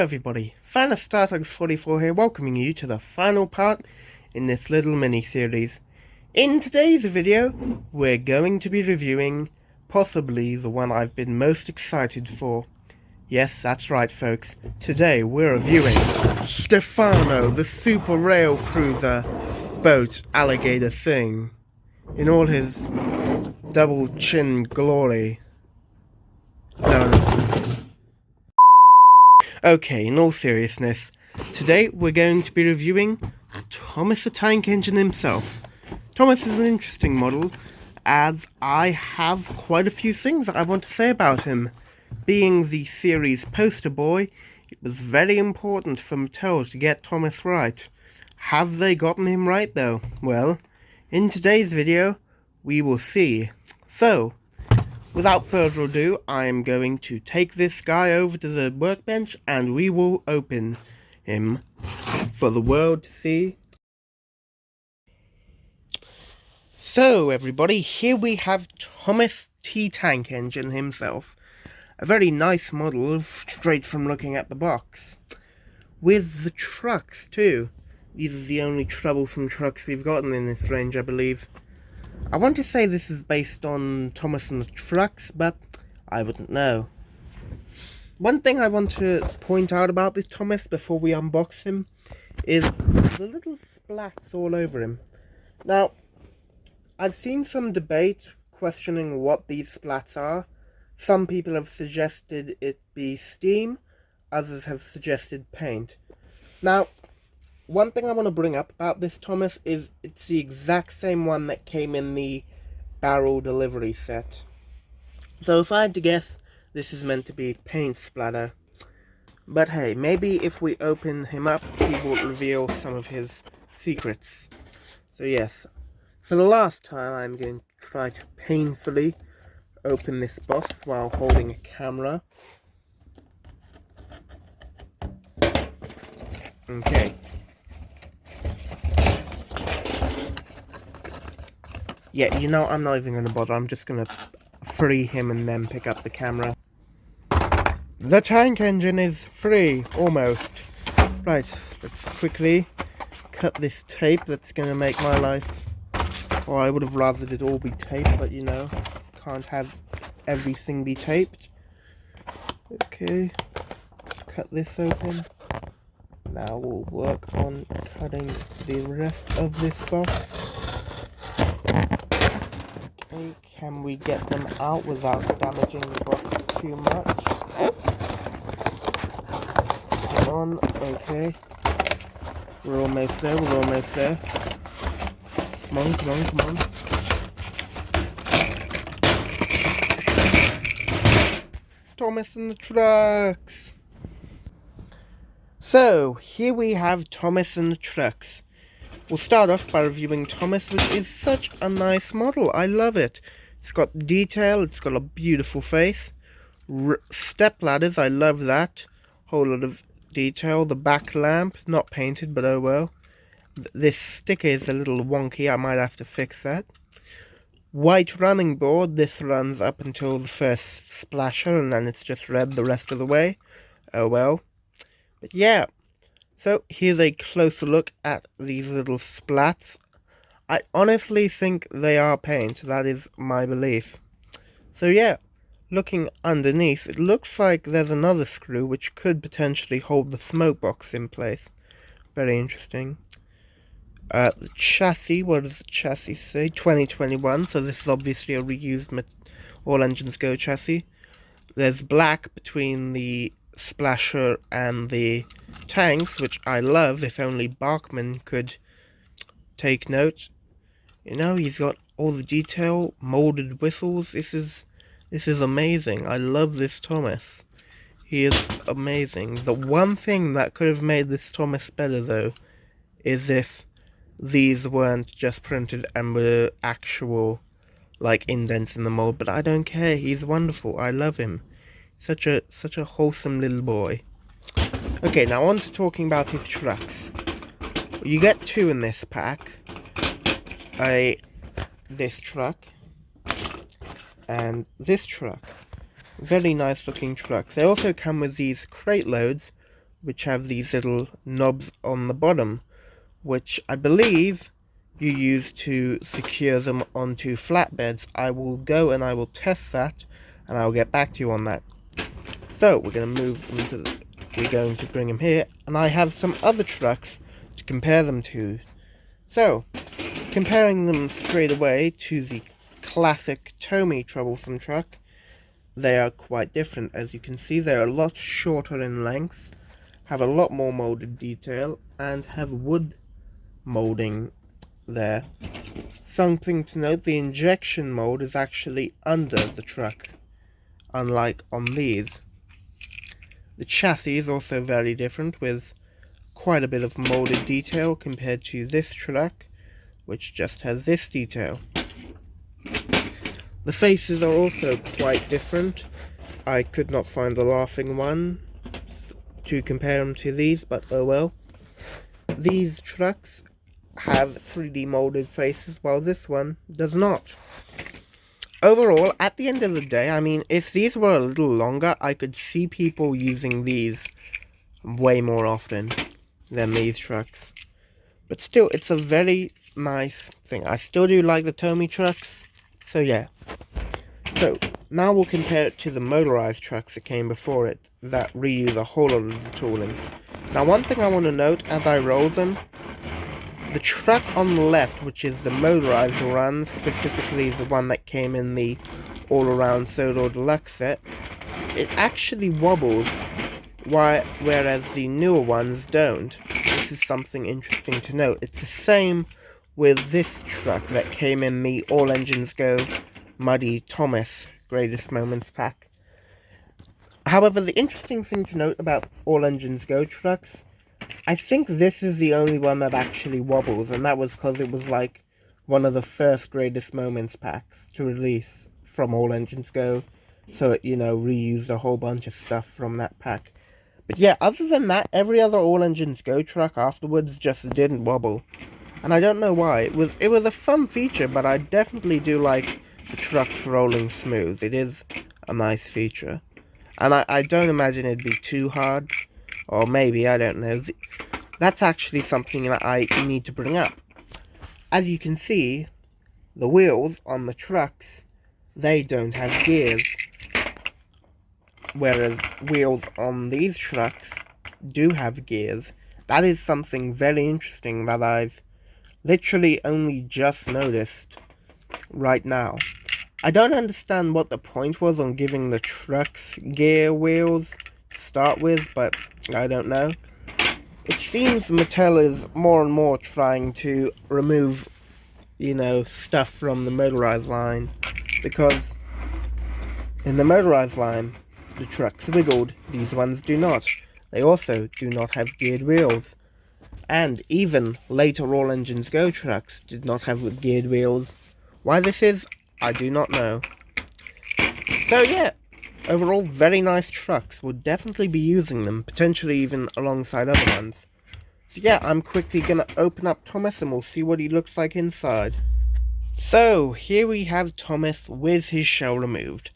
everybody, Fan of StarTugs44 here, welcoming you to the final part in this little mini-series. In today's video, we're going to be reviewing possibly the one I've been most excited for. Yes, that's right folks, today we're reviewing Stefano, the super rail cruiser boat alligator thing, in all his double chin glory. No. Okay, in all seriousness, today we're going to be reviewing Thomas the Tank Engine himself. Thomas is an interesting model, as I have quite a few things that I want to say about him. Being the series poster boy, it was very important for Mattel to get Thomas right. Have they gotten him right though? Well, in today's video, we will see. So, without further ado, I am going to take this guy over to the workbench and we will open him for the world to see. So everybody, here we have Thomas T. Tank Engine himself. A very nice model, straight from looking at the box. With the trucks too. These are the only Troublesome trucks we've gotten in this range, I believe. I want to say this is based on Thomas and the Trucks, but I wouldn't know. One thing I want to point out about this Thomas before we unbox him is the little splats all over him. Now, I've seen some debate questioning what these splats are. Some people have suggested it be steam, others have suggested paint. Now, one thing I want to bring up about this Thomas is it's the exact same one that came in the barrel delivery set. So if I had to guess, this is meant to be paint splatter. But hey, maybe if we open him up, he will reveal some of his secrets. So yes, for the last time I'm going to try to painfully open this box while holding a camera. Okay. Yeah, you know, I'm not even going to bother. I'm just going to free him and then pick up the camera. The tank engine is free, almost. Right, let's quickly cut this tape that's going to make my life... Or I would have rather it all be taped, but you know, can't have everything be taped. Okay, cut this open. Now we'll work on cutting the rest of this box. Okay, can we get them out without damaging the box too much? Come on, okay. We're almost there, we're almost there. Come on, come on, come on. Thomas and the Trucks! So, here we have Thomas and the Trucks. We'll start off by reviewing Thomas, which is such a nice model. I love it. It's got detail, it's got a beautiful face. Step ladders, I love that. Whole lot of detail. The back lamp, not painted, but oh well. This sticker is a little wonky, I might have to fix that. White running board, this runs up until the first splasher and then it's just red the rest of the way. Oh well. But yeah, so here's a closer look at these little splats. I honestly think they are paint, that is my belief. So yeah, looking underneath, it looks like there's another screw which could potentially hold the smoke box in place. Very interesting. The chassis, what does the chassis say? 2021, so this is obviously a reused All Engines Go chassis. There's black between the splasher and the tanks, which I love. If only Bachman could take note. You know, he's got all the detail, molded whistles. This is amazing. I love this Thomas. He is amazing. The one thing that could have made this Thomas better though is if these weren't just printed and were actual like indents in the mold, but I don't care. He's wonderful. I love him. Such a wholesome little boy. Okay, now on to talking about his trucks. You get two in this pack. This truck and this truck. Very nice looking trucks. They also come with these crate loads, which have these little knobs on the bottom, which I believe you use to secure them onto flatbeds. I will go and I will test that, and I'll get back to you on that. So we're going to move into we're going to bring them here, and I have some other trucks to compare them to. So, comparing them straight away to the classic Tomy Troublesome truck, they are quite different. As you can see, they're a lot shorter in length, have a lot more molded detail, and have wood molding there. Something to note, the injection mold is actually under the truck, unlike on these. The chassis is also very different, with quite a bit of molded detail compared to this truck, which just has this detail. The faces are also quite different. I could not find a laughing one to compare them to these, but oh well. These trucks have 3D molded faces, while this one does not. Overall, at the end of the day, I mean, if these were a little longer, I could see people using these way more often than these trucks. But still, it's a very nice thing. I still do like the Tomy trucks, so yeah. So, now we'll compare it to the motorized trucks that came before it, that reuse a whole lot of the tooling. Now, one thing I want to note as I roll them, the truck on the left, which is the motorized run, specifically the one that came in the all-around Sodor Deluxe set, it actually wobbles, whereas the newer ones don't. This is something interesting to note. It's the same with this truck that came in the All Engines Go Muddy Thomas Greatest Moments pack. However, the interesting thing to note about All Engines Go trucks, I think this is the only one that actually wobbles, and that was because it was like one of the first Greatest Moments packs to release from All Engines Go, so it, reused a whole bunch of stuff from that pack. But yeah, other than that, every other All Engines Go truck afterwards just didn't wobble, and I don't know why. It was a fun feature, but I definitely do like the trucks rolling smooth. It is a nice feature, and I don't imagine it'd be too hard. Or maybe, I don't know. That's actually something that I need to bring up. As you can see, the wheels on the trucks, they don't have gears. Whereas wheels on these trucks do have gears. That is something very interesting that I've literally only just noticed right now. I don't understand what the point was on giving the trucks gear wheels to start with, but I don't know. It seems Mattel is more and more trying to remove, stuff from the motorized line, because in the motorized line, the trucks wiggled. These ones do not. They also do not have geared wheels. And even later All Engines Go trucks did not have geared wheels. Why this is, I do not know. So yeah, overall very nice trucks. We'll definitely be using them, potentially even alongside other ones. So yeah, I'm quickly gonna open up Thomas and we'll see what he looks like inside. So, here we have Thomas with his shell removed.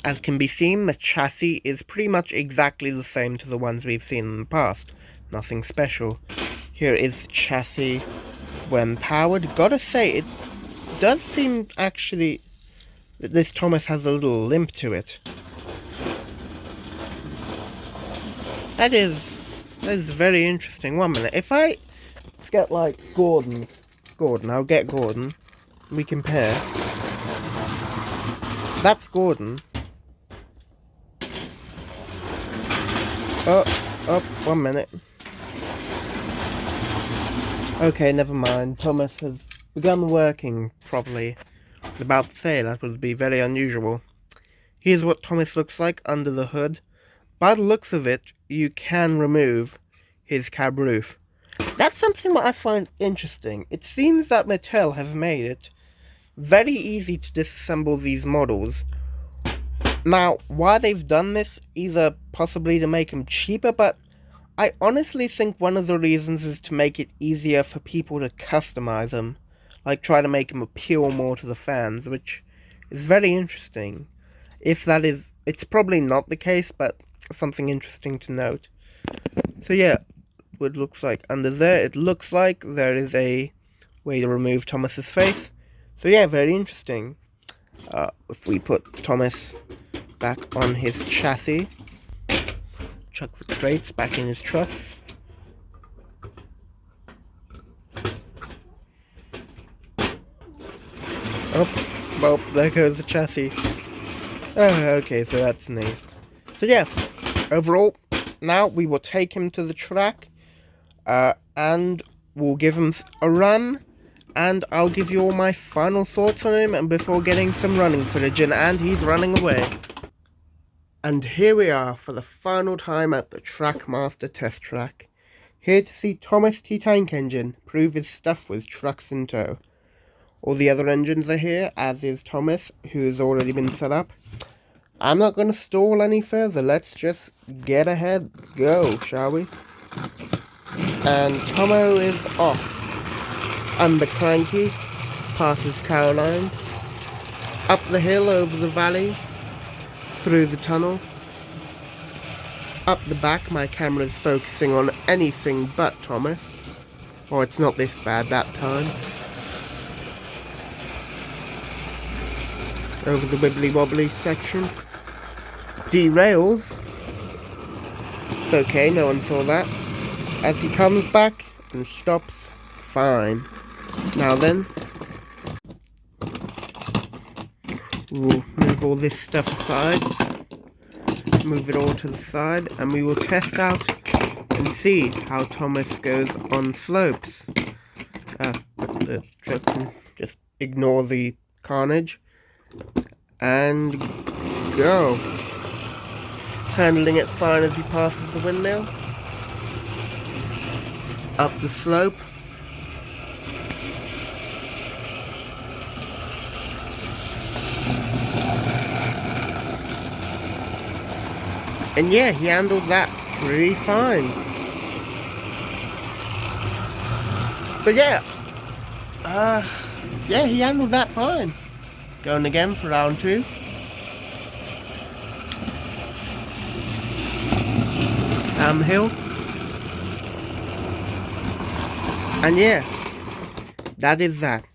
As can be seen, the chassis is pretty much exactly the same to the ones we've seen in the past. Nothing special. Here is the chassis when powered. Gotta say, it does seem actually that this Thomas has a little limp to it. That is very interesting. 1 minute. If I get like Gordon, I'll get Gordon. We compare. That's Gordon. Oh, 1 minute. Okay, never mind. Thomas has begun working properly. I was about to say that would be very unusual. Here's what Thomas looks like under the hood. By the looks of it, you can remove his cab roof. That's something that I find interesting. It seems that Mattel have made it very easy to disassemble these models. Now, why they've done this, either possibly to make them cheaper, but I honestly think one of the reasons is to make it easier for people to customize them. Like, try to make them appeal more to the fans, which is very interesting. If that is, it's probably not the case, but something interesting to note. So yeah, what it looks like under there, it looks like there is a way to remove Thomas's face. So yeah, very interesting. If we put Thomas back on his chassis, chuck the crates back in his trucks. Oh, well, there goes the chassis. Oh, okay, so that's nice. So yeah, overall, now we will take him to the track, and we'll give him a run, and I'll give you all my final thoughts on him, and before getting some running footage in, and he's running away. And here we are for the final time at the Trackmaster test track. Here to see Thomas T-Tank Engine prove his stuff with trucks in tow. All the other engines are here, as is Thomas, who has already been set up. I'm not going to stall any further, let's just get ahead, go, shall we? And Tomo is off. Under Cranky, passes Caroline, up the hill over the valley, through the tunnel. Up the back, my camera is focusing on anything but Thomas. Or it's not this bad that time. Over the wibbly wobbly section. Derails. It's okay, no one saw that. As he comes back and stops, fine. Now then, we'll move all this stuff aside. Move it all to the side, and we will test out and see how Thomas goes on slopes. The truck can just ignore the carnage and go. Handling it fine as he passes the windmill. Up the slope. And yeah, he handled that pretty fine. So yeah, he handled that fine. Going again for round 2. Down the hill. And yeah, that is that.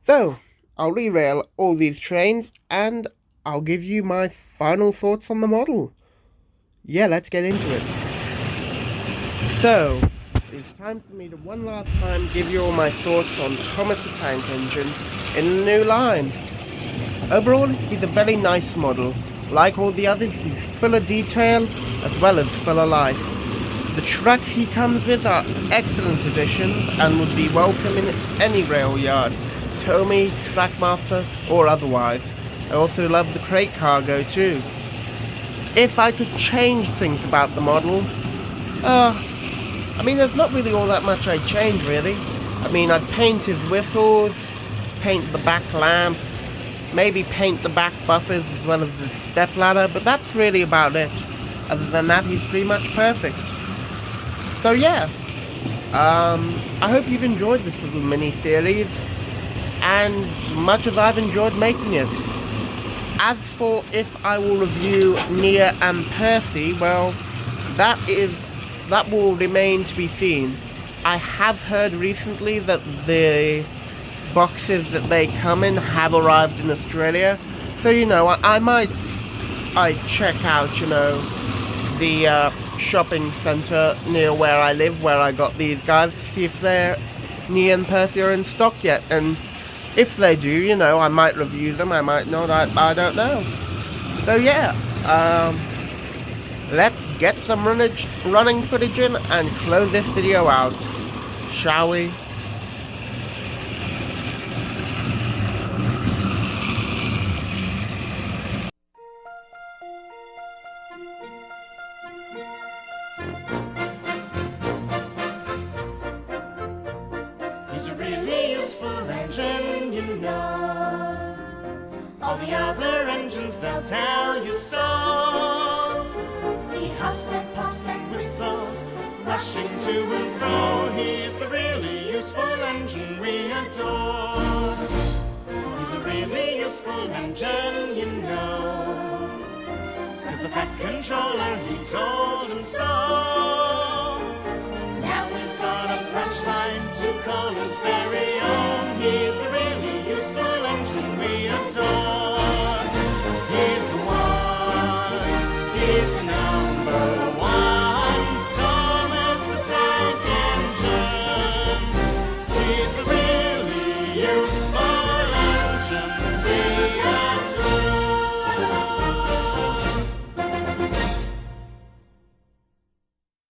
So, I'll derail all these trains and I'll give you my final thoughts on the model. Yeah, let's get into it. So, it's time for me to one last time give you all my thoughts on Thomas the Tank Engine in the new line. Overall, he's a very nice model. Like all the others, he's full of detail as well as full of life. The trucks he comes with are excellent additions and would be welcome in any rail yard, tow me, Trackmaster or otherwise. I also love the crate cargo too. If I could change things about the model, I mean, there's not really all that much I'd change, really. I mean, I'd paint his whistles, paint the back lamp, maybe paint the back buffers as well as the step ladder, but that's really about it. Other than that, he's pretty much perfect. So yeah, I hope you've enjoyed this little mini-series, and much as I've enjoyed making it. As for if I will review Nia and Percy, well, that will remain to be seen. I have heard recently that the boxes that they come in have arrived in Australia, so I might check out the shopping centre near where I live, where I got these guys, to see if Nia and Percy are in stock yet, and if they do, I might review them, I might not, I don't know. So yeah, let's get some running footage in and close this video out, shall we? He's a really useful engine, All the other engines, they'll tell you so. He huffs and puffs and whistles, rushing to and fro. He's the really useful engine we adore. He's a really useful engine, 'cause the Fat Controller, he told him so. all is fair.